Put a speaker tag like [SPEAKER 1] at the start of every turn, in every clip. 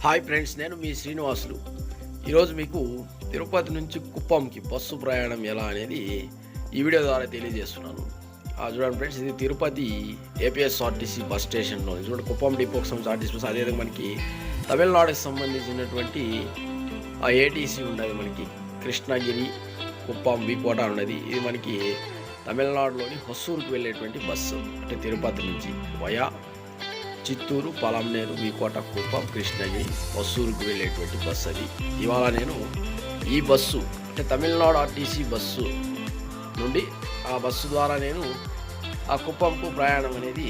[SPEAKER 1] Hi friends, నేను మీ శ్రీనివాసులు. ఈరోజు మీకు తిరుపతి నుంచి కుప్పంకి బస్సు ప్రయాణం ఎలా అనేది ఈ వీడియో ద్వారా తెలియజేస్తున్నాను. చూడండి ఫ్రెండ్స్, ఇది తిరుపతి ఏపీఎస్ఆర్టీసీ బస్ స్టేషన్లో చూడండి. కుప్పం డిపోకి సంబంధించి ఆర్టీసీ బస్, అదేవిధంగా మనకి తమిళనాడుకి సంబంధించినటువంటి ఏటీసీ ఉన్నది. మనకి కృష్ణగిరి కుప్పం వికోట ఉన్నది. ఇది మనకి తమిళనాడులోని హొసూరుకు వెళ్ళేటువంటి బస్సు, అంటే తిరుపతి నుంచి వయా చిత్తూరు, పలంనేరు, వికోట, కుప్పం, కృష్ణగిరి, హొసూరుకు వెళ్ళేటువంటి బస్సు అది. ఇవాళ నేను ఈ బస్సు అంటే తమిళనాడు ఆర్టీసీ బస్సు నుండి ఆ బస్సు ద్వారా నేను ఆ కుప్పంకు ప్రయాణం అనేది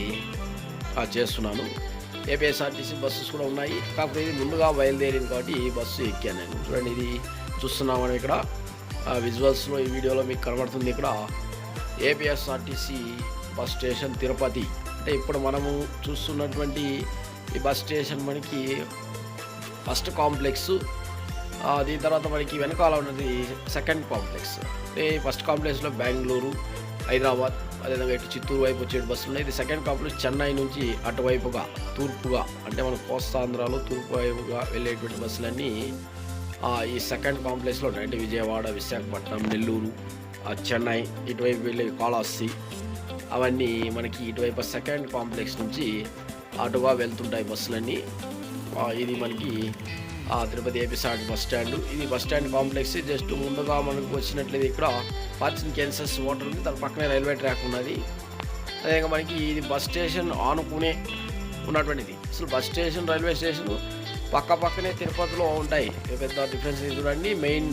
[SPEAKER 1] చేస్తున్నాను. ఏపీఎస్ఆర్టీసీ బస్సెస్ కూడా ఉన్నాయి, కాకపోతే ఇది ముందుగా బయలుదేరింది కాబట్టి ఈ బస్సు ఎక్కాను నేను. చూడండి, ఇది చూస్తున్నామని ఇక్కడ విజువల్స్లో ఈ వీడియోలో మీకు కనబడుతుంది. ఇక్కడ ఏపీఎస్ఆర్టీసీ బస్ స్టేషన్ తిరుపతి. అంటే ఇప్పుడు మనము చూస్తున్నటువంటి ఈ బస్ స్టేషన్ మనకి ఫస్ట్ కాంప్లెక్స్, దీని తర్వాత మనకి వెనకాల ఉన్నది సెకండ్ కాంప్లెక్స్. అంటే ఫస్ట్ కాంప్లెక్స్లో బెంగళూరు, హైదరాబాద్, అదేవిధంగా ఇటు చిత్తూరు వైపు వచ్చే బస్సులు ఉన్నాయి. ఇది సెకండ్ కాంప్లెక్స్ చెన్నై నుంచి అటువైపుగా తూర్పుగా, అంటే మన కోస్తాంధ్రలో తూర్పు వైపుగా వెళ్ళేటువంటి బస్సులన్నీ ఈ సెకండ్ కాంప్లెక్స్లో ఉన్నాయి. అంటే విజయవాడ, విశాఖపట్నం, నెల్లూరు, చెన్నై, ఇటువైపు వెళ్ళే కాళహస్తి, అవన్నీ మనకి ఇటువైపు సెకండ్ కాంప్లెక్స్ నుంచి అటుగా వెళ్తుంటాయి బస్సులన్నీ. ఇది మనకి తిరుపతి ఏపీఎస్ఆర్టీసీ బస్ స్టాండ్. ఇది బస్ స్టాండ్ కాంప్లెక్స్. జస్ట్ ముందుగా మనకు వచ్చినట్లయితే ఇక్కడ పార్కింగ్ కెన్సెస్ వాటర్ ఉంది, దాని పక్కనే రైల్వే ట్రాక్ ఉన్నది. అదేవిధంగా మనకి ఇది బస్ స్టేషన్ ఆనుకునే ఉన్నటువంటిది. అసలు బస్ స్టేషన్, రైల్వే స్టేషన్ పక్కనే తిరుపతిలో ఉంటాయి. పెద్ద డిఫరెన్స్ చూడండి. మెయిన్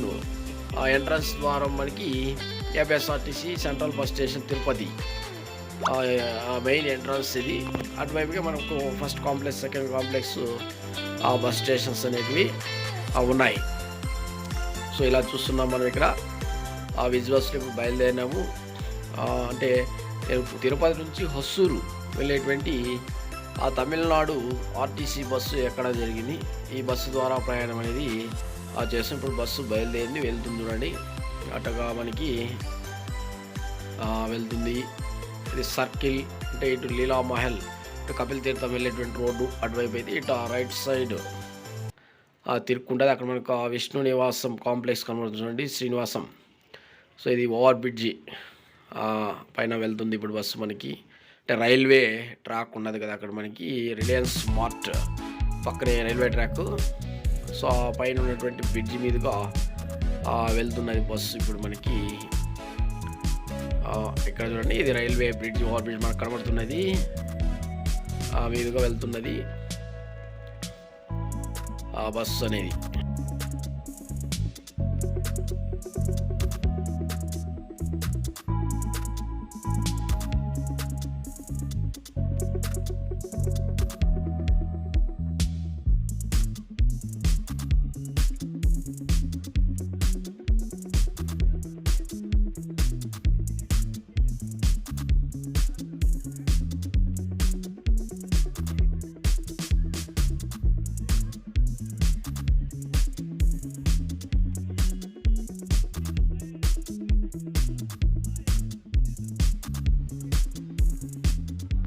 [SPEAKER 1] ఎంట్రన్స్ ద్వారం మనకి APSRTC central bus station Tirupati main entrance ఇది. అటువైపుగా మనకు first complex, second complex bus stations అనేటివి ఉన్నాయి. సో ఇలా చూస్తున్నాం మనం ఇక్కడ విజువల్స్లో ఇప్పుడు బయలుదేరినాము. అంటే తిరుపతి నుంచి హొసూరు వెళ్ళేటువంటి తమిళనాడు ఆర్టీసీ బస్సు ఎక్కడ జరిగింది. ఈ బస్సు ద్వారా ప్రయాణం అనేది చేస్తాం. ఇప్పుడు బస్సు బయలుదేరింది, వెళ్తుంది చూడండి. అటుగా మనకి వెళ్తుంది. ఇది సర్కిల్, అంటే ఇటు లీలా మహల్, ఇటు కపిల్ తీర్థం వెళ్ళేటువంటి రోడ్డు అటువైపు అయితే, ఇటు రైట్ సైడ్ తిరుక్కుంటుంది. అక్కడ మనకు విష్ణు నివాసం కాంప్లెక్స్ కనబడుతుంది చూడండి, శ్రీనివాసం. సో ఇది ఓవర్ బ్రిడ్జి పైన వెళ్తుంది ఇప్పుడు బస్సు మనకి. అంటే రైల్వే ట్రాక్ ఉన్నది కదా అక్కడ మనకి, రిలయన్స్ మార్ట్ పక్కనే రైల్వే ట్రాక్. సో ఆ పైన ఉన్నటువంటి బ్రిడ్జి మీదుగా వెళ్తున్నది బస్సు ఇప్పుడు మనకి. ఇక్కడ చూడండి, ఇది రైల్వే బ్రిడ్జ్, ఓవర్ బ్రిడ్జ్ మనకు కనబడుతున్నది. మీదుగా వెళ్తున్నది బస్సు అనేది.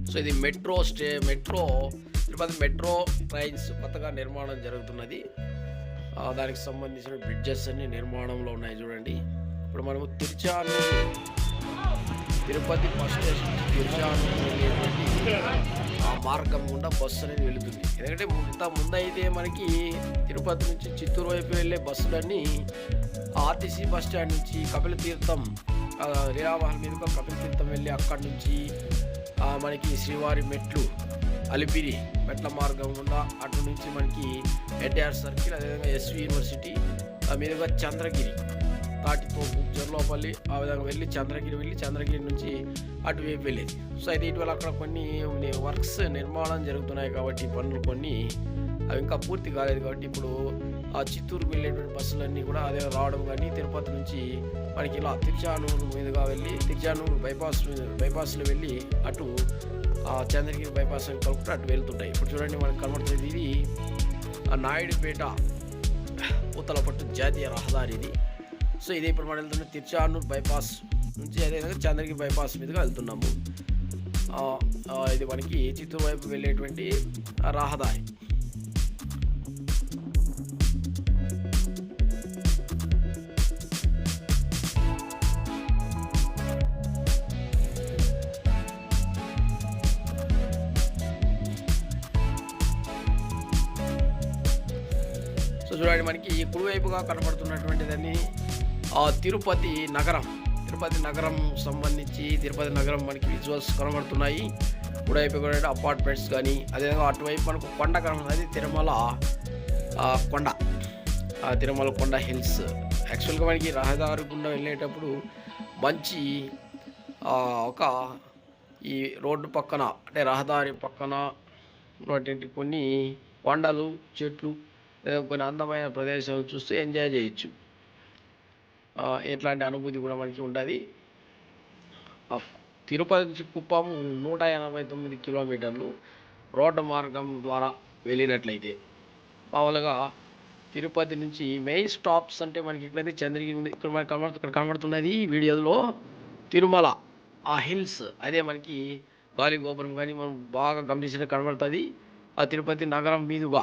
[SPEAKER 1] సో ఇది మెట్రో తిరుపతి మెట్రో ట్రైన్స్ కొత్తగా నిర్మాణం జరుగుతున్నది. దానికి సంబంధించిన బ్రిడ్జెస్ అన్ని నిర్మాణంలో ఉన్నాయి చూడండి. ఇప్పుడు మనము తిరుపతి బస్ స్టేషన్ తిరుచానూరు వెళ్ళేటువంటి ఆ మార్గం గుండా బస్సు అనేది వెళుతుంది. ఎందుకంటే ముందైతే మనకి తిరుపతి నుంచి చిత్తూరు వైపు వెళ్ళే బస్సులన్నీ ఆర్టీసీ బస్ స్టాండ్ నుంచి కపిల్ తీర్థం, లీలామహల్ మీదుగా కపిల్ తీర్థం వెళ్ళి అక్కడి నుంచి మనకి శ్రీవారి మెట్లు, అలిపిరి మెట్ల మార్గం గుండా అటు నుంచి మనకి ఎన్టీఆర్ సర్కిల్, అదేవిధంగా ఎస్వి యూనివర్సిటీ మీదుగా చంద్రగిరి, తాటితోపు, జర్లోపల్లి, ఆ విధంగా వెళ్ళి చంద్రగిరి నుంచి అటువైపు వెళ్ళేది. సో అయితే ఇటీవల అక్కడ కొన్ని వర్క్స్ నిర్మాణం జరుగుతున్నాయి కాబట్టి పనులు కొన్ని అవి ఇంకా పూర్తి కాలేదు. కాబట్టి ఇప్పుడు చిత్తూరుకు వెళ్ళేటువంటి బస్సులన్నీ కూడా అదే రావడం, కానీ తిరుపతి నుంచి మనకి ఇలా తిరుచానూరు మీదుగా వెళ్ళి తిరుచానూరు బైపాస్లో వెళ్ళి అటు చంద్రగిరి బైపాస్ అని కలుపుకుంటూ అటు వెళ్తుంటాయి. ఇప్పుడు చూడండి మనకు కనబడుతుంది, ఇది నాయుడుపేట పూతలపట్టు జాతీయ రహదారి ఇది. సో ఇది ఇప్పుడు మనం వెళ్తున్న తిరుచానూరు బైపాస్ నుంచి అదేవిధంగా చంద్రగిరి బైపాస్ మీదుగా వెళ్తున్నాము. ఇది మనకి చిత్తూరు వైపు వెళ్ళేటువంటి రహదారి. చూడండి మనకి కుడివైపుగా కనబడుతున్నటువంటిదని తిరుపతి నగరం సంబంధించి తిరుపతి నగరం మనకి విజువల్స్ కనబడుతున్నాయి. కుడివైపు కూడా అపార్ట్మెంట్స్ కానీ, అదేవిధంగా అటువైపు మనకు కొండ కనబడుతుంది, తిరుమల కొండ హిల్స్. యాక్చువల్గా మనకి రహదారి గుండా వెళ్ళేటప్పుడు మంచి ఒక ఈ రోడ్డు పక్కన అంటే రహదారి పక్కన ఉన్నటువంటి కొన్ని కొండలు, చెట్లు, కొన్ని అందమైన ప్రదేశాలు చూస్తూ ఎంజాయ్ చేయొచ్చు. ఇట్లాంటి అనుభూతి కూడా మనకి ఉంటుంది. తిరుపతి నుంచి కుప్పం 189 కిలోమీటర్లు రోడ్డు మార్గం ద్వారా వెళ్ళినట్లయితే. మామూలుగా తిరుపతి నుంచి మెయిన్ స్టాప్స్ అంటే మనకి ఇక్కడైతే చంద్రగిరి, ఇక్కడ మనకి కనబడుతున్నది వీడియోలో తిరుమల హిల్స్. అదే మనకి గాలి గోపురం కానీ మనం బాగా గమనించిన కనబడుతుంది. ఆ తిరుపతి నగరం మీదుగా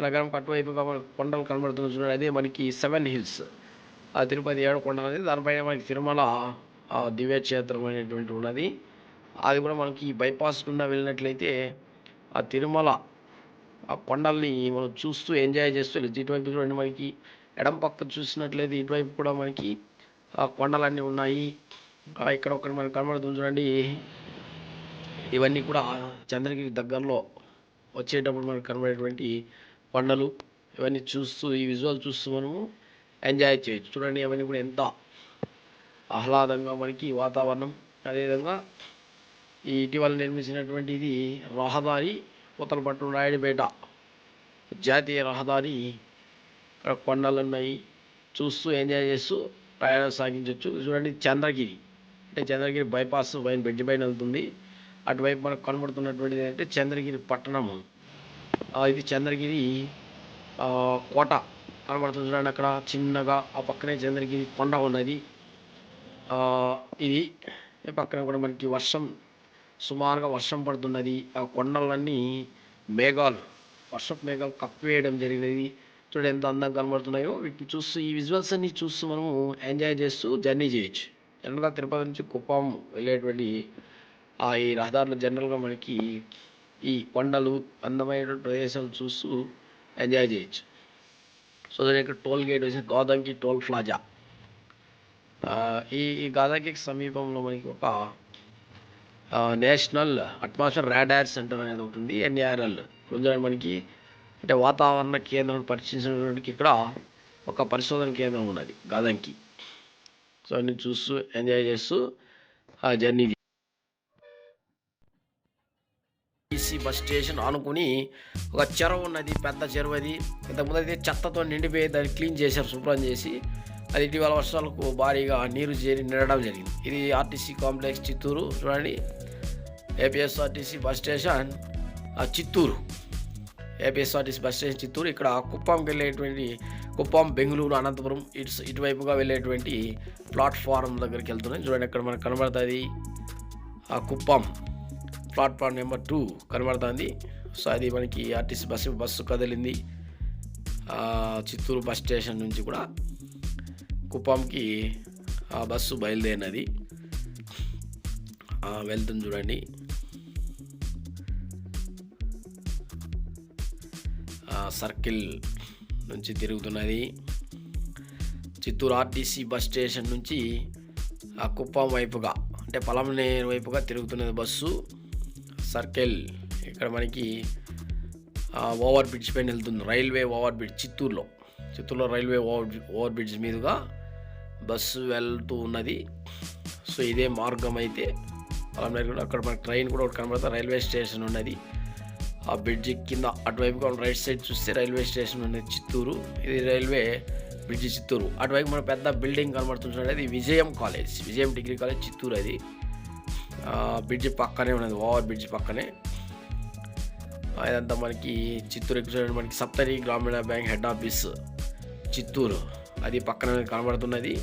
[SPEAKER 1] నగరం అటువైపుగా కొండలు కనబడుతుంది చూడండి, అదే మనకి 7 హిల్స్. ఆ తిరుపతి 7 కొండలు అనేది, దానిపైన మనకి తిరుమల దివ్యక్షేత్రం అనేటువంటి ఉన్నది. అది కూడా మనకి బైపాస్ గుండా వెళ్ళినట్లయితే ఆ తిరుమల ఆ కొండల్ని మనం చూస్తూ ఎంజాయ్ చేస్తూ వెళ్ళచ్చు. ఇటువైపు చూడండి మనకి ఎడం పక్క చూసినట్లయితే ఇటువైపు కూడా మనకి కొండలన్నీ ఉన్నాయి. ఇక్కడ ఒకటి మనకు కనబడుతుంది చూడండి, ఇవన్నీ కూడా చంద్రగిరి దగ్గరలో వచ్చేటప్పుడు మనకు కనబడేటువంటి కొండలు. ఇవన్నీ చూస్తూ ఈ విజువల్ చూస్తూ మనము ఎంజాయ్ చేయొచ్చు. చూడండి అవన్నీ కూడా ఎంత ఆహ్లాదంగా మనకి వాతావరణం. అదేవిధంగా ఈ ఇటీవల నిర్మించినటువంటి ఇది రహదారి, పూతలపట్టు రాయుడుపేట జాతీయ రహదారి. ఇక్కడ కొండలు ఉన్నాయి, చూస్తూ ఎంజాయ్ చేస్తూ ప్రయాణం సాగించవచ్చు. చూడండి చంద్రగిరి అంటే చంద్రగిరి బైపాస్ బ్రిడ్జ్ పైన వెళ్తుంది. అటువైపు మనకు కనబడుతున్నటువంటిది ఏంటంటే చంద్రగిరి పట్టణము. ఇది చంద్రగిరి కోట కనబడుతుంది చూడండి అక్కడ చిన్నగా. ఆ పక్కనే చంద్రగిరి కొండ ఉన్నది. ఇది పక్కన కూడా మనకి సుమారుగా వర్షం పడుతున్నది. ఆ కొండలన్నీ వర్షపు మేఘాలు కప్పివేయడం జరిగినది. చూడండి ఎంత అందంగా కనబడుతున్నాయో. వీటిని చూస్తూ ఈ విజువల్స్ అన్ని చూస్తూ మనము ఎంజాయ్ చేస్తూ జర్నీ చేయొచ్చు. జనరల్గా తిరుపతి నుంచి కుప్పం వెళ్ళేటువంటి ఈ రహదారులు జనరల్గా మనకి ఈ కొండలు, అందమైన ప్రదేశాలు చూస్తూ ఎంజాయ్ చేయొచ్చు. సో దాని ఇక్కడ టోల్ గేట్ వచ్చి గోదంకి టోల్ ప్లాజా. ఈ గోదంకి సమీపంలో మనకి ఒక నేషనల్ అట్మాస్ఫియర్ రాడార్ సెంటర్ అనేది ఒకటి ఉంది, NARL. కొంచెం మనకి అంటే వాతావరణ కేంద్రం పరిశీలించడానికి ఇక్కడ ఒక పరిశోధన కేంద్రం ఉన్నది గోదంకి. సో అన్ని చూస్తూ ఎంజాయ్ చేస్తూ ఆ జర్నీ. బస్ స్టేషన్ ఆనుకుని ఒక చెరువు ఉన్నది, పెద్ద చెరువు. అది ఇంతకుముందు అయితే చెత్తతో నిండిపోయి దాన్ని క్లీన్ చేశారు, శుభ్రం చేసి. అది ఇటీవల వర్షాలకు భారీగా నీరు చేరి నిండడం జరిగింది. ఇది ఆర్టీసీ కాంప్లెక్స్ చిత్తూరు. చూడండి APSRTC bus station Chittoor. APSRTC bus station Chittoor. ఇక్కడ కుప్పంకి వెళ్ళేటువంటి కుప్పం, బెంగళూరు, అనంతపురం ఇటువైపుగా వెళ్ళేటువంటి ప్లాట్ఫారం దగ్గరికి వెళ్తున్నాయి. చూడండి ఇక్కడ మనకు కనబడుతుంది కుప్పం ప్లాట్ఫామ్ నెంబర్ 2 కనబడుతుంది. సో అది మనకి ఆర్టీసీ బస్సు కదిలింది చిత్తూరు బస్ స్టేషన్ నుంచి కూడా కుప్పంకి బస్సు బయలుదేరినది వెళ్తుంది. చూడండి సర్కిల్ నుంచి తిరుగుతున్నది. చిత్తూరు ఆర్టీసీ బస్ స్టేషన్ నుంచి కుప్పం వైపుగా అంటే పలమనేరు వైపుగా తిరుగుతున్నది బస్సు. సర్కిల్ ఇక్కడ మనకి ఓవర్ బ్రిడ్జ్ పైన వెళ్తుంది, రైల్వే ఓవర్ బ్రిడ్జ్ చిత్తూరులో రైల్వే ఓవర్ బ్రిడ్జ్ మీదుగా బస్సు వెళ్తూ ఉన్నది. సో ఇదే మార్గం అయితే పలమనేరు కూడా. అక్కడ మనకి ట్రైన్ కూడా ఒకటి కనబడుతుంది, రైల్వే స్టేషన్ ఉన్నది. ఆ బ్రిడ్జ్ కింద అటువైపుగా రైట్ సైడ్ చూస్తే రైల్వే స్టేషన్ ఉన్నది చిత్తూరు. ఇది రైల్వే బ్రిడ్జ్ చిత్తూరు. అటువైపు మన పెద్ద బిల్డింగ్ కనబడుతుంది, అది విజయం డిగ్రీ కాలేజ్ చిత్తూరు. అది బ్రిడ్జ్ పక్కనే ఉన్నది, ఓవర్ బ్రిడ్జ్ పక్కనే. ఇదంతా మనకి చిత్తూరు చూడండి, మనకి సప్తగిరి గ్రామీణ బ్యాంక్ హెడ్ ఆఫీస్ చిత్తూరు అది పక్కన కనబడుతున్నది.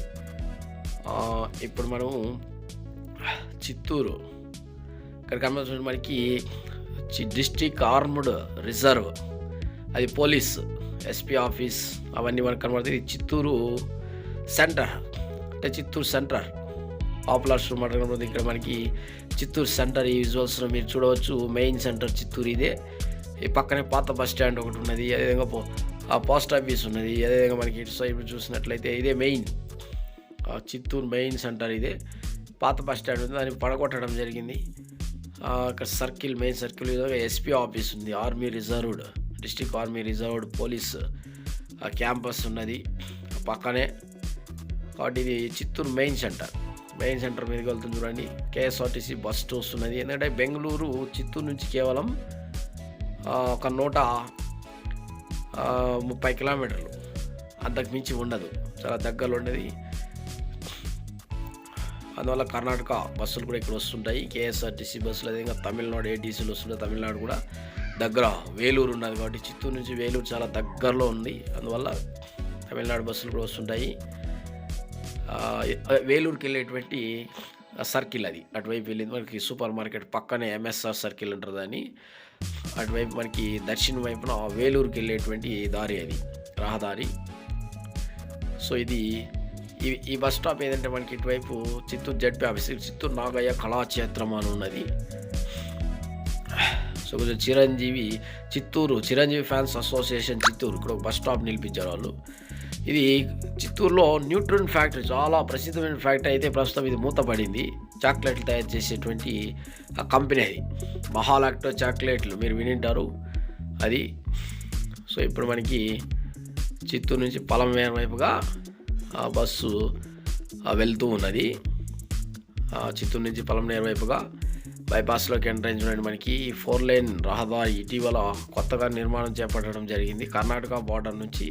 [SPEAKER 1] ఇప్పుడు మనము చిత్తూరు ఇక్కడ కనబడుతుంది మనకి డిస్ట్రిక్ట్ ఆర్మ్డ్ రిజర్వ్, అది పోలీస్ SP ఆఫీస్ అవన్నీ మనకు కనబడుతుంది. చిత్తూరు సెంటర్ అంటే చిత్తూరు సెంటర్ పాపులర్ స్టోర్ మాట కనబడుతుంది. ఇక్కడ మనకి చిత్తూరు సెంటర్ ఈ విజువల్స్లో మీరు చూడవచ్చు. మెయిన్ సెంటర్ చిత్తూరు ఇదే. ఈ పక్కనే పాత బస్ స్టాండ్ ఒకటి ఉన్నది. అదేవిధంగా ఆ పోస్ట్ ఆఫీస్ ఉన్నది. అదేవిధంగా మనకి ఇటు సైడ్ చూసినట్లయితే ఇదే మెయిన్ చిత్తూరు మెయిన్ సెంటర్. ఇదే పాత బస్ స్టాండ్ ఉంది, దాన్ని పడగొట్టడం జరిగింది. ఇక్కడ circle main circle SP office ఉంది, army reserved district army reserved police campus ఉన్నది పక్కనే. కాబట్టి ఇది చిత్తూరు మెయిన్ సెంటర్ మీదకి వెళ్తుంది చూడండి. కేఎస్ఆర్టీసీ బస్ వస్తున్నది. ఎందుకంటే బెంగళూరు చిత్తూరు నుంచి కేవలం ఒక 130 కిలోమీటర్లు, అంతకు మించి ఉండదు, చాలా దగ్గరలో ఉండేది. అందువల్ల కర్ణాటక బస్సులు కూడా ఇక్కడ వస్తుంటాయి, కేఎస్ఆర్టీసీ బస్సులు. అదేవిధంగా తమిళనాడు ఏటీసీలు వస్తుంటాయి. తమిళనాడు కూడా దగ్గర వేలూరు ఉన్నది కాబట్టి చిత్తూరు నుంచి వేలూరు చాలా దగ్గరలో ఉంది. అందువల్ల తమిళనాడు బస్సులు కూడా వస్తుంటాయి. వేలూరుకి వెళ్ళేటువంటి సర్కిల్ అది అటువైపు వెళ్ళింది మనకి. సూపర్ మార్కెట్ పక్కనే ఎంఎస్ఆర్ సర్కిల్ అంటారు దాన్ని. అటువైపు మనకి దక్షిణ వైపున వేలూరుకి వెళ్ళేటువంటి దారి, అది రహదారి. సో ఈ బస్ స్టాప్ ఏదంటే మనకి ఇటువైపు చిత్తూరు జడ్పీ ఆఫీస్, చిత్తూరు నాగయ్య కళాక్షేత్రం అని ఉన్నది. సో కొంచెం చిరంజీవి ఫ్యాన్స్ అసోసియేషన్ చిత్తూరు ఇక్కడ ఒక బస్ స్టాప్ నిలిపించారు వాళ్ళు. ఇది చిత్తూరులో న్యూట్రన్ ఫ్యాక్టరీ, చాలా ప్రసిద్ధమైన ఫ్యాక్టరీ. అయితే ప్రస్తుతం ఇది మూతపడింది. చాక్లెట్లు తయారు చేసేటువంటి కంపెనీ అది, మహాలాక్టో చాక్లెట్లు మీరు వినింటారు అది. సో ఇప్పుడు మనకి చిత్తూరు నుంచి పలమనేరు వైపుగా బస్సు వెళ్తూ ఉన్నది. చిత్తూరు నుంచి పలమనేరు వైపుగా బైపాస్లోకి ఎంటర్ అయిన మనకి 4 లేన్ రహదారి ఇటీవల కొత్తగా నిర్మాణం చేపట్టడం జరిగింది. కర్ణాటక బార్డర్ నుంచి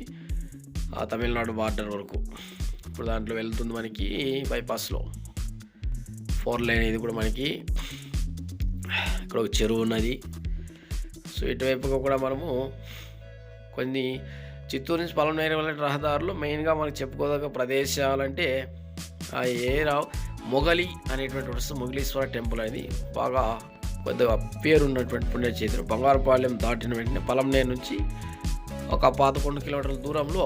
[SPEAKER 1] తమిళనాడు బార్డర్ వరకు ఇప్పుడు దాంట్లో వెళ్తుంది మనకి బైపాస్లో 4 లేన్. ఇది కూడా మనకి ఇక్కడ ఒక చెరువు ఉన్నది. సో ఇటువైపుగా కూడా మనము కొన్ని చిత్తూరు నుంచి పలమనేరు వెళ్ళే రహదారులు మెయిన్గా మనకు చెప్పుకోదగ్గ ప్రదేశాలంటే మొగలి అనేటువంటి వస్తుంది. మొగలీశ్వర టెంపుల్ అనేది బాగా కొద్దిగా పేరున్నటువంటి పుణ్యక్షేత్రం. బంగారుపాలెం దాటిన వెంటనే పలమనేరు నుంచి ఒక 11 కిలోమీటర్ల దూరంలో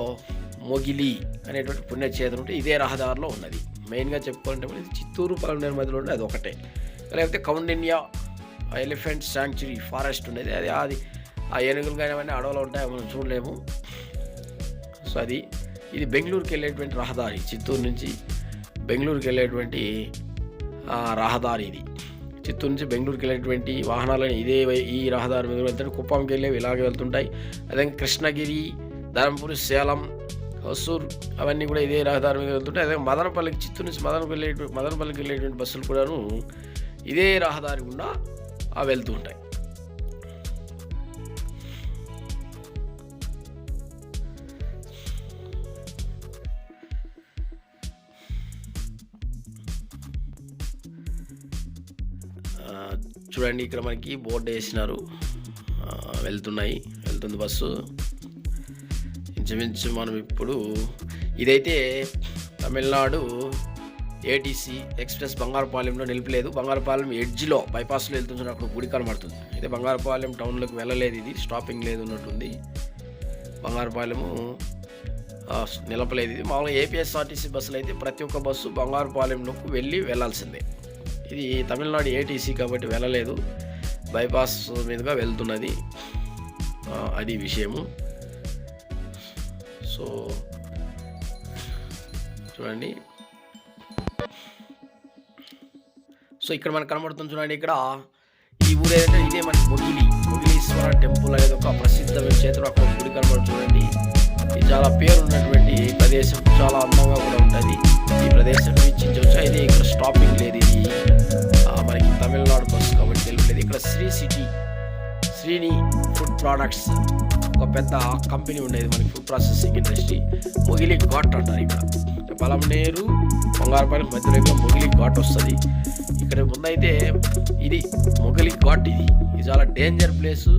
[SPEAKER 1] మొగిలి అనేటువంటి పుణ్యక్షేత్రం ఉంటే ఇదే రహదారిలో ఉన్నది. మెయిన్గా చెప్పుకోవాలంటే చిత్తూరు పలమనేరు మధ్యలో ఉండే అది ఒకటే. లేకపోతే కౌండిన్య ఎలిఫెంట్ శాంక్చురీ ఫారెస్ట్ ఉండేది, అది ఆ ఏనుగులు కానీ అవన్నీ అడవులు ఉంటాయి, మనం చూడలేము. సో ఇది బెంగళూరుకి వెళ్ళేటువంటి రహదారి. చిత్తూరు నుంచి బెంగళూరుకి వెళ్ళేటువంటి రహదారి ఇది. చిత్తూరు నుంచి బెంగళూరుకి వెళ్ళేటువంటి వాహనాలను ఈ రహదారి మీద వెళ్తుంటే కుప్పంకి వెళ్ళేవి ఇలాగే వెళ్తుంటాయి. అదే కృష్ణగిరి, ధర్మపురి, సేలం, హొసూర్ అవన్నీ కూడా ఇదే రహదారి మీద వెళ్తుంటాయి. అదే మదనపల్లికి, చిత్తూరు నుంచి మదనపల్లికి వెళ్ళేటువంటి బస్సులు కూడాను ఇదే రహదారి గుండా వెళ్తూ ఉంటాయి. చూడండి ఇక్కడ మనకి బోర్డు వేసినారు, వెళ్తుంది బస్సు. ఇంచుమించు మనం ఇప్పుడు ఇదైతే తమిళనాడు ఏటీసీ ఎక్స్ప్రెస్ బంగారుపాలెంలో నిలిపలేదు. బంగారుపాలెం ఎడ్జ్లో బైపాస్లో వెళ్తుంది, అక్కడ గుడి కనబడుతుంది. అయితే బంగారుపాలెం టౌన్లోకి వెళ్ళలేదు, ఇది స్టాపింగ్ లేదు ఉన్నట్టుంది. బంగారుపాలెము నిలపలేదు. ఇది మామూలుగా ఏపీఎస్ఆర్టీసీ బస్సులు అయితే ప్రతి ఒక్క బస్సు బంగారుపాలెంలోకి వెళ్ళాల్సిందే. ఇది తమిళనాడు ఏటీసీ కాబట్టి వెళ్ళలేదు, బైపాస్ మీదుగా వెళ్తున్నది, అది విషయము. సో చూడండి, సో ఇక్కడ మనకు కనబడుతుంది చూడండి. ఇక్కడ ఈ ఊరు ఏదంటే ఇదే మనకి మొగిలీశ్వర టెంపుల్ అనేది ఒక ప్రసిద్ధమైన క్షేత్రం. అక్కడ గుడి కనబడుతుంది చూడండి. ఇది చాలా పేరు ఉన్నటువంటి ప్రదేశం, చాలా అందంగా కూడా ఉంటుంది ఈ ప్రదేశం. వీక్షించవచ్చు. అయితే ఇక్కడ స్టాపింగ్ లేదు, ఇది మనకి తమిళనాడు బస్సు కాబట్టి తెలియలేదు. ఇక్కడ శ్రీని ఫుడ్ ప్రోడక్ట్స్ ఒక పెద్ద కంపెనీ ఉండేది మనకి, ఫుడ్ ప్రాసెసింగ్ ఇండస్ట్రీ. మొగిలి ఘాట్ అంటారు. ఇక్కడ పలమనేరు బంగారుపాలెం మధ్యలో ఇక్కడ మొగిలి ఘాట్ వస్తుంది. ఇక్కడ ముందైతే ఇది మొగిలి ఘాట్, ఇది చాలా డేంజర్ ప్లేసు.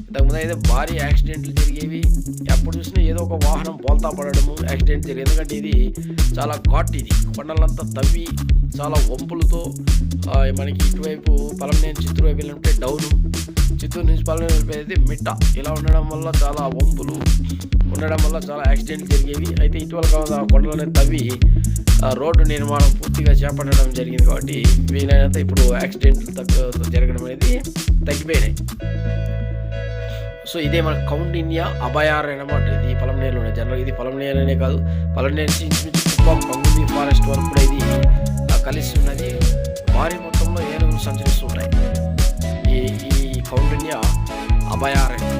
[SPEAKER 1] ఇంతకుముందు అయితే భారీ యాక్సిడెంట్లు జరిగేవి, ఎప్పుడు చూసినా ఏదో ఒక వాహనం బోల్తా పడడము, యాక్సిడెంట్ జరిగేది. ఎందుకంటే ఇది చాలా ఘాట్, ఇది కొండలంతా తవ్వి చాలా వంపులతో మనకి ఇటువైపు పలమనేరు చిత్తూరు వైపు వెళ్ళినట్టే డౌను, చిత్తూరు నుంచి పలమనేరు వెళ్ళిపోయేది మిట్ట. ఇలా ఉండడం వల్ల చాలా వంపులు ఉండడం వల్ల చాలా యాక్సిడెంట్లు జరిగేవి. అయితే ఇటీవల కొండలనే తవ్వి రోడ్డు నిర్మాణం పూర్తిగా చేపట్టడం జరిగింది కాబట్టి వీలైనంత ఇప్పుడు యాక్సిడెంట్లు జరగడం అనేది తగ్గిపోయినాయి. సో ఇదే మన కౌండిన్య అభయారణ్యం అన్నమాట. ఇది పలమనేరులోనే. జనరల్ ఇది పలమనేరులోనే కాదు, పలమనేరు నుంచి ఇంచుమించు కుప్పం కంగుంది ఫారెస్ట్ వరకు కూడా ఇది కలిసి ఉన్నది. భారీ మొత్తంలో ఏనుగులు సంచరిస్తూ ఉంటాయి ఈ ఈ కౌండిన్య అభయారణ్యం.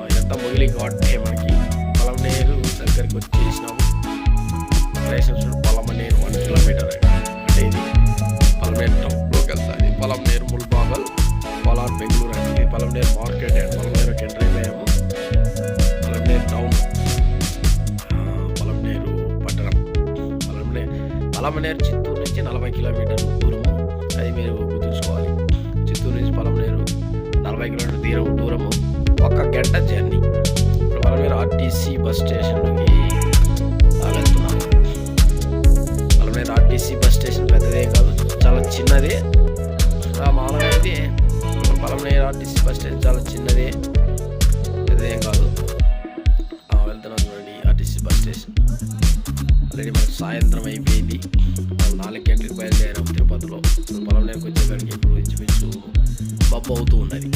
[SPEAKER 1] ఇదంతా మొగిలి ఘాటే. మనకి పలమనేరు దగ్గరికి వచ్చేసినాము. పలమనేరు 1 కిలోమీటర్ అంటే ఇది పలమనేరు టౌన్లోకి వెళ్తాయి. పలమనేరు ముల్బాగల్ కోలార్ బెంగళూరు అంటే పలమనేరు మార్కెట్ అండ్ పలమనేరు కెండ్రైమేము పలమనేరు టౌన్ పలమనేరు పట్టణం. పలమనేరు చిత్తూరు నుంచి 40 కిలోమీటర్ల దూరము. అది మీరు గుర్తుంచుకోవాలి. చిత్తూరు నుంచి పలమనేరు 40 కిలోమీటర్ల దూరము, 1 గంట జర్నీ. ఇప్పుడు పలమనేరు ఆర్టీసీ బస్ స్టేషన్లోకి వెళ్తున్నాము. పలమనేరు ఆర్టీసీ బస్ స్టేషన్ పెద్దదే కాదు, చాలా చిన్నదే. మామూలుగా అయితే పలమనేరు ఆర్టీసీ బస్ స్టేషన్ చాలా చిన్నదే, పెద్దదేం కాదు. వెళ్తున్నాం చూడండి ఆర్టీసీ బస్ స్టేషన్. ఆల్రెడీ మనకు సాయంత్రం అయిపోయింది. 4 గంటలకు బయలుదేరాం తిరుపతిలో. పలమనేరుకి వచ్చేసరికి ఇప్పుడు ఇంచుమించు బబ్బు అవుతూ ఉన్నది.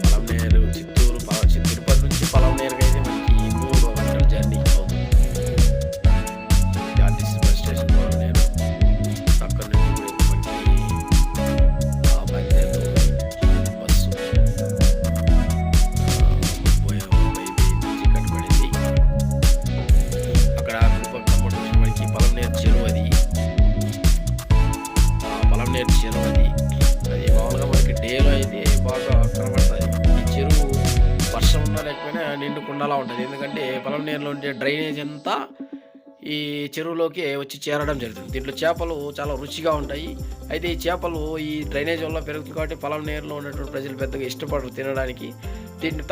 [SPEAKER 1] పలమనేరు చిత్తూరు తిరుపతి నుంచి పలమనేరుకి అయితే మనకి 3 గంటల జర్నీ అవుతుంది. RTC bus station Palamaner. అక్కడ నుంచి మనకి బయలుదేరుతుంది బస్సు. చీకటి పడింది. అక్కడ మనకి పలమనేరు చెరువు. అది పలమనేరు చెరువు అది మామూలుగా మనకి డేలో అయితే బాగా కనబడుతుంది. ఈ చెరువు వర్షం ఉన్నా లేకపోయినా నిండు కుండలా ఉంటుంది. ఎందుకంటే పలమనేరులో ఉండే డ్రైనేజ్ అంతా ఈ చెరువులోకి వచ్చి చేరడం జరుగుతుంది. దీంట్లో చేపలు చాలా రుచిగా ఉంటాయి. అయితే ఈ చేపలు ఈ డ్రైనేజ్ వల్ల పెరుగుతుంది కాబట్టి పలమనేరులో ఉన్నటువంటి ప్రజలు పెద్దగా ఇష్టపడరు తినడానికి. దీన్ని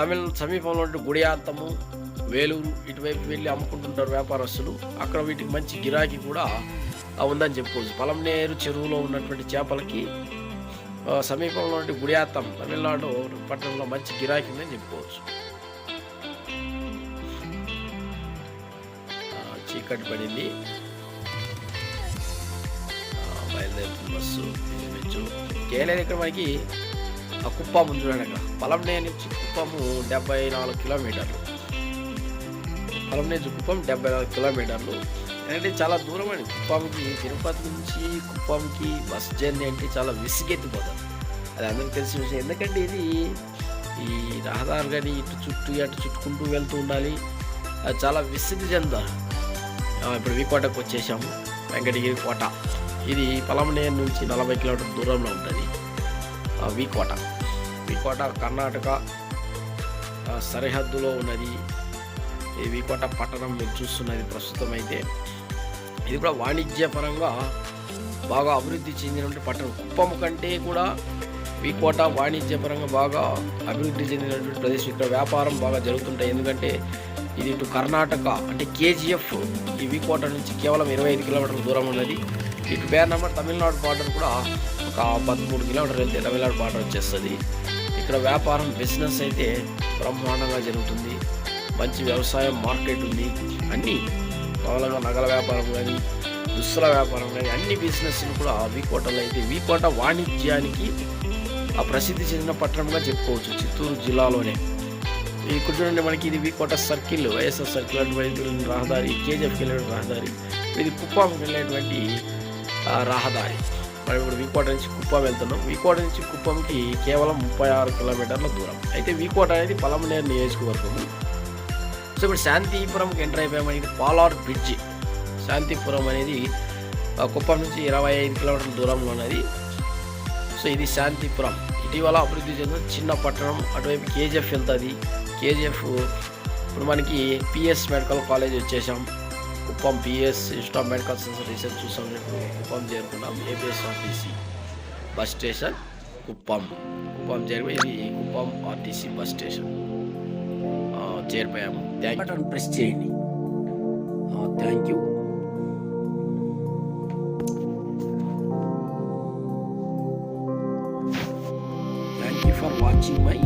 [SPEAKER 1] సమీపంలో ఉండే గుడియాత్తము, వేలూరు ఇటువైపు వెళ్ళి అమ్ముకుంటుంటారు వ్యాపారస్తులు. అక్కడ వీటికి మంచి గిరాకీ కూడా ఉందని చెప్పుకోవచ్చు. పలమనేరు చెరువులో ఉన్నటువంటి చేపలకి సమీపంలో ఉండే గుడియాత్తం తమిళనాడు పట్టణంలో మంచి గిరాకీ ఉందని చెప్పుకోవచ్చు. చీకటి పడింది. బయలుదేరుతుంది బస్సు. చేయలేదు. ఇక్కడ మనకి కుప్పం ఉంది చూడండి. అక్కడ పలమనేరు నుంచి కుప్పము 74 కిలోమీటర్లు. పలమనేరు కుప్పం 74 కిలోమీటర్లు. ఎందుకంటే చాలా దూరం అండి కుప్పంకి. తిరుపతి నుంచి కుప్పంకి బస్ జర్నీ అంటే చాలా విసిగెత్తిపోతారు. అది అందరికీ తెలిసిన విషయం. ఎందుకంటే ఇది ఈ రహదారు కానీ ఇటు చుట్టూ అటు చుట్టుకుంటూ వెళ్తూ ఉండాలి. అది చాలా విసిగి చెందారు. ఇప్పుడు వీకోటకు వచ్చేసాము. వెంకటగిరి కోట. ఇది పలమనేరు నుంచి 40 కిలోమీటర్ల దూరంలో ఉంటుంది. వీకోట కర్ణాటక సరిహద్దులో ఉన్నది. ఈ వీకోట పట్టణం మీరు చూస్తున్నది ప్రస్తుతం అయితే. ఇది కూడా వాణిజ్యపరంగా బాగా అభివృద్ధి చెందినటువంటి పట్టణం. కుప్పం కంటే కూడా వీకోట వాణిజ్యపరంగా బాగా అభివృద్ధి చెందినటువంటి ప్రదేశం. ఇక్కడ వ్యాపారం బాగా జరుగుతుంటాయి. ఎందుకంటే ఇది ఇటు కర్ణాటక అంటే కేజీఎఫ్ ఈ వీకోట నుంచి కేవలం 25 కిలోమీటర్ల దూరం ఉన్నది. ఇటు బేర్నమర్ తమిళనాడు బార్డర్ కూడా ఒక 13 కిలోమీటర్లు వెళ్తే తమిళనాడు బార్డర్ వచ్చేస్తుంది. ఇక్కడ వ్యాపారం బిజినెస్ అయితే బ్రహ్మాండంగా జరుగుతుంది. మంచి వ్యవసాయం మార్కెట్ ఉంది. అన్నీ మామూలుగా నగల వ్యాపారం కానీ దుస్తుల వ్యాపారం కానీ అన్ని బిజినెస్లు కూడా వీకోటలో అయితే. వీకోట వాణిజ్యానికి ప్రసిద్ధి చెందిన పట్టణంగా చెప్పుకోవచ్చు చిత్తూరు జిల్లాలోనే. ఇక్కడ చూడండి మనకి ఇది వీకోట సర్కిల్, వైఎస్ఆర్ సర్కిల్ అటువంటి రహదారి, కేజీఎఫ్కి వెళ్ళేటువంటి రహదారి. ఇది కుప్పంకి వెళ్ళేటువంటి రహదారి. మనం ఇప్పుడు వీకోట నుంచి కుప్పం వెళ్తున్నాం. వీకోట నుంచి కుప్పంకి కేవలం 36 కిలోమీటర్ల దూరం. అయితే వీకోట అనేది పలమనేరు నియోజకవర్గము. సో ఇప్పుడు శాంతిపురంకి ఎంటర్ అయిపోయామని. ఇది పాలార్ బ్రిడ్జి. శాంతిపురం అనేది కుప్పం నుంచి 25 కిలోమీటర్ల దూరంలో ఉన్నది. సో ఇది శాంతిపురం. ఇటీవల అభివృద్ధి చెందిన చిన్న పట్టణం. అటువైపు కేజీఎఫ్ వెళ్తుంది. కేజీఎఫ్ ఇప్పుడు మనకి పిఎస్ మెడికల్ కాలేజ్ వచ్చేసాం. Kuppam PS institute of medical science research చూసాం. కుప్పం చేరుకున్నాం. ఏపీఎస్ఆర్టీసీ బస్ స్టేషన్ కుప్పం చేరిపోయి ఇది కుప్పం ఆర్టీసీ బస్ స్టేషన్ చేరిపోయాము. బటన్ ప్రెస్ చేయండి. Thank you. Thank you for watching my